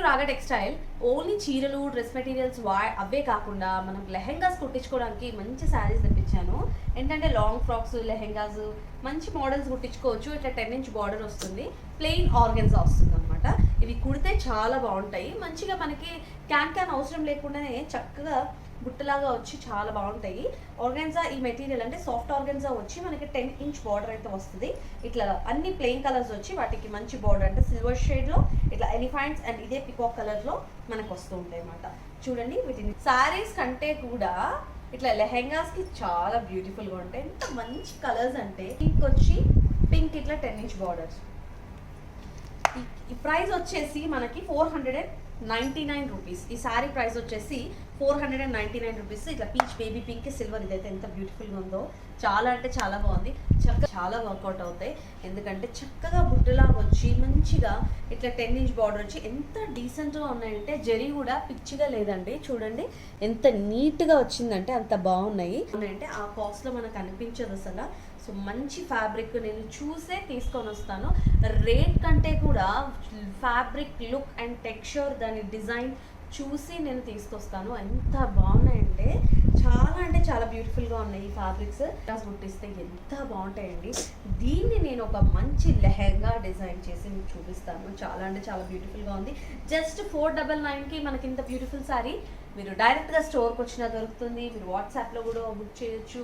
రాగా textile only చీరలు dress materials అవే కాకుండా మనం లెహెంగాస్ కుట్టించుకోవడానికి మంచి శారీస్ తెప్పించాను. ఏంటంటే లాంగ్ ఫ్రాక్స్ లెహెంగాస్ మంచి మోడల్స్ కుట్టించుకోవచ్చు. ఇట్లా 10 ఇంచ్ బార్డర్ వస్తుంది, ప్లెయిన్ ఆర్గన్జా వస్తుంది అనమాట. ఇవి కుడితే చాలా బాగుంటాయి. మంచిగా మనకి క్యాన్ అవసరం లేకుండానే చక్కగా బుట్టలాగా వచ్చి చాలా బాగుంటాయి. ఆర్గన్జా ఈ మెటీరియల్ అంటే సాఫ్ట్ ఆర్గన్జా వచ్చి మనకి 10 ఇంచ్ బార్డర్ అయితే వస్తుంది. ఇట్లా అన్ని ప్లెయిన్ కలర్స్ వచ్చి వాటికి మంచి బార్డర్ అంటే సిల్వర్ షేడ్లో ఇట్లా ఎలిఫెంట్స్ అండ్ ఇదే పికాక్ కలర్లో మనకు వస్తూ ఉంటాయి అన్నమాట. చూడండి, వీటిని శారీస్ కంటే కూడా ఇట్లా లెహెంగాస్కి చాలా బ్యూటిఫుల్గా ఉంటాయి. ఎంత మంచి కలర్స్ అంటే పింక్ వచ్చి పింక్ ఇట్లా 10 ఇంచ్ బార్డర్స్. ఈ ప్రైస్ వచ్చేసి మనకి 499 రూపీస్. ఈ శారీ ప్రైస్ వచ్చేసి 499 రూపీస్. ఇట్లా పీచ్ బేబీ పింక్ సిల్వర్ ఇదైతే ఎంత బ్యూటిఫుల్గా ఉందో, చాలా అంటే చాలా బాగుంది. చాలా వర్కౌట్ అవుతాయి. ఎందుకంటే చక్కగా బుట్టలాగా వచ్చి మంచిగా ఇట్లా 10 ఇంచ్ బార్డర్ వచ్చి ఎంత డీసెంట్గా ఉన్నాయంటే జరీ కూడా పిచ్చిగా లేదండి. చూడండి ఎంత నీట్గా వచ్చిందంటే అంత బాగున్నాయి. అంటే ఆ కాస్ట్లో మనకు అనిపించదు అసలు. సో మంచి ఫ్యాబ్రిక్ నేను చూసే తీసుకొని వస్తాను. రేట్ కంటే కూడా ఫ్యాబ్రిక్ లుక్ అండ్ టెక్స్చర్ దాని డిజైన్ చూసి నేను తీసుకొస్తాను. ఎంత బాగున్నాయంటే చాలా బ్యూటిఫుల్గా ఉన్నాయి ఈ ఫ్యాబ్రిక్స్. కుట్టిస్తే ఎంత బాగుంటాయండి. దీన్ని నేను ఒక మంచి లెహెంగా డిజైన్ చేసి మీకు చూపిస్తాను. చాలా అంటే చాలా బ్యూటిఫుల్గా ఉంది. జస్ట్ 499కి మనకి ఇంత బ్యూటిఫుల్ శారీ మీరు డైరెక్ట్గా స్టోర్కి వచ్చినా దొరుకుతుంది. మీరు వాట్సాప్లో కూడా బుక్ చేయొచ్చు.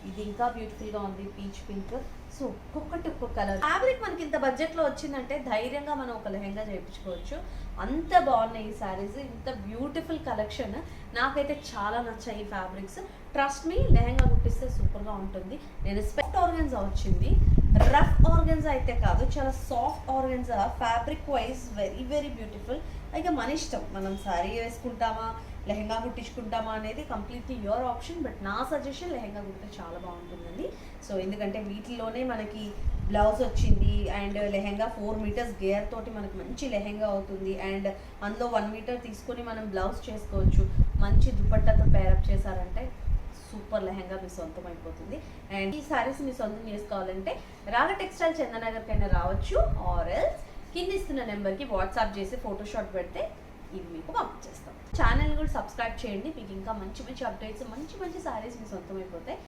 ఇది ఇంకా బ్యూటిఫుల్గా ఉంది, పీచ్ పింక్. సో ఒక్కొక్క కలర్ ఫ్యాబ్రిక్ మనకి ఇంత బడ్జెట్లో వచ్చిందంటే ధైర్యంగా మనం ఒక లెహెంగా చేయించుకోవచ్చు. అంత బాగున్నాయి ఈ శారీస్. ఇంత బ్యూటిఫుల్ కలెక్షన్ నాకైతే చాలా నచ్చాయి ఈ ఫ్యాబ్రిక్స్. ట్రస్ట్ మీ, లెహెంగా కుట్టిస్తే సూపర్గా ఉంటుంది. నేను సాఫ్ట్ ఆర్గన్జా వచ్చింది, రఫ్ ఆర్గన్జా అయితే కాదు, చాలా soft organza. Fabric wise very very beautiful. ఇక మన ఇష్టం, మనం శారీ వేసుకుంటామా లెహెంగా కుట్టించుకుంటామా అనేది కంప్లీట్లీ యువర్ ఆప్షన్. బట్ నా సజెషన్ లెహెంగా కుడితే చాలా బాగుంటుందండి. సో ఎందుకంటే వీటిలోనే మనకి బ్లౌజ్ వచ్చింది అండ్ లెహెంగా 4 మీటర్స్ గేర్ తోటి మనకి మంచి లెహెంగా అవుతుంది. అండ్ అందులో 1 మీటర్ తీసుకొని మనం బ్లౌజ్ చేసుకోవచ్చు. మంచి దుపట్టాతో పేరప్ చేశారంటే సూపర్ లెహెంగా మీ సొంతం అయిపోతుంది. అండ్ ఈ శారీస్ మీ సొంతం చేసుకోవాలంటే రాగా టెక్స్టైల్ చందనగర్కైనా రావచ్చు. ఆర్ ఎల్స్ కింద ఇస్తున్న నెంబర్కి వాట్సాప్ చేసి ఫోటోషాట్ పెడితే ఇవి మీకు పంపించేస్తాం. ఛానల్ కూడా సబ్స్క్రైబ్ చేయండి. మీకు ఇంకా మంచి మంచి అప్డేట్స్, మంచి మంచి శారీస్ మీ సొంతం అయిపోతాయి.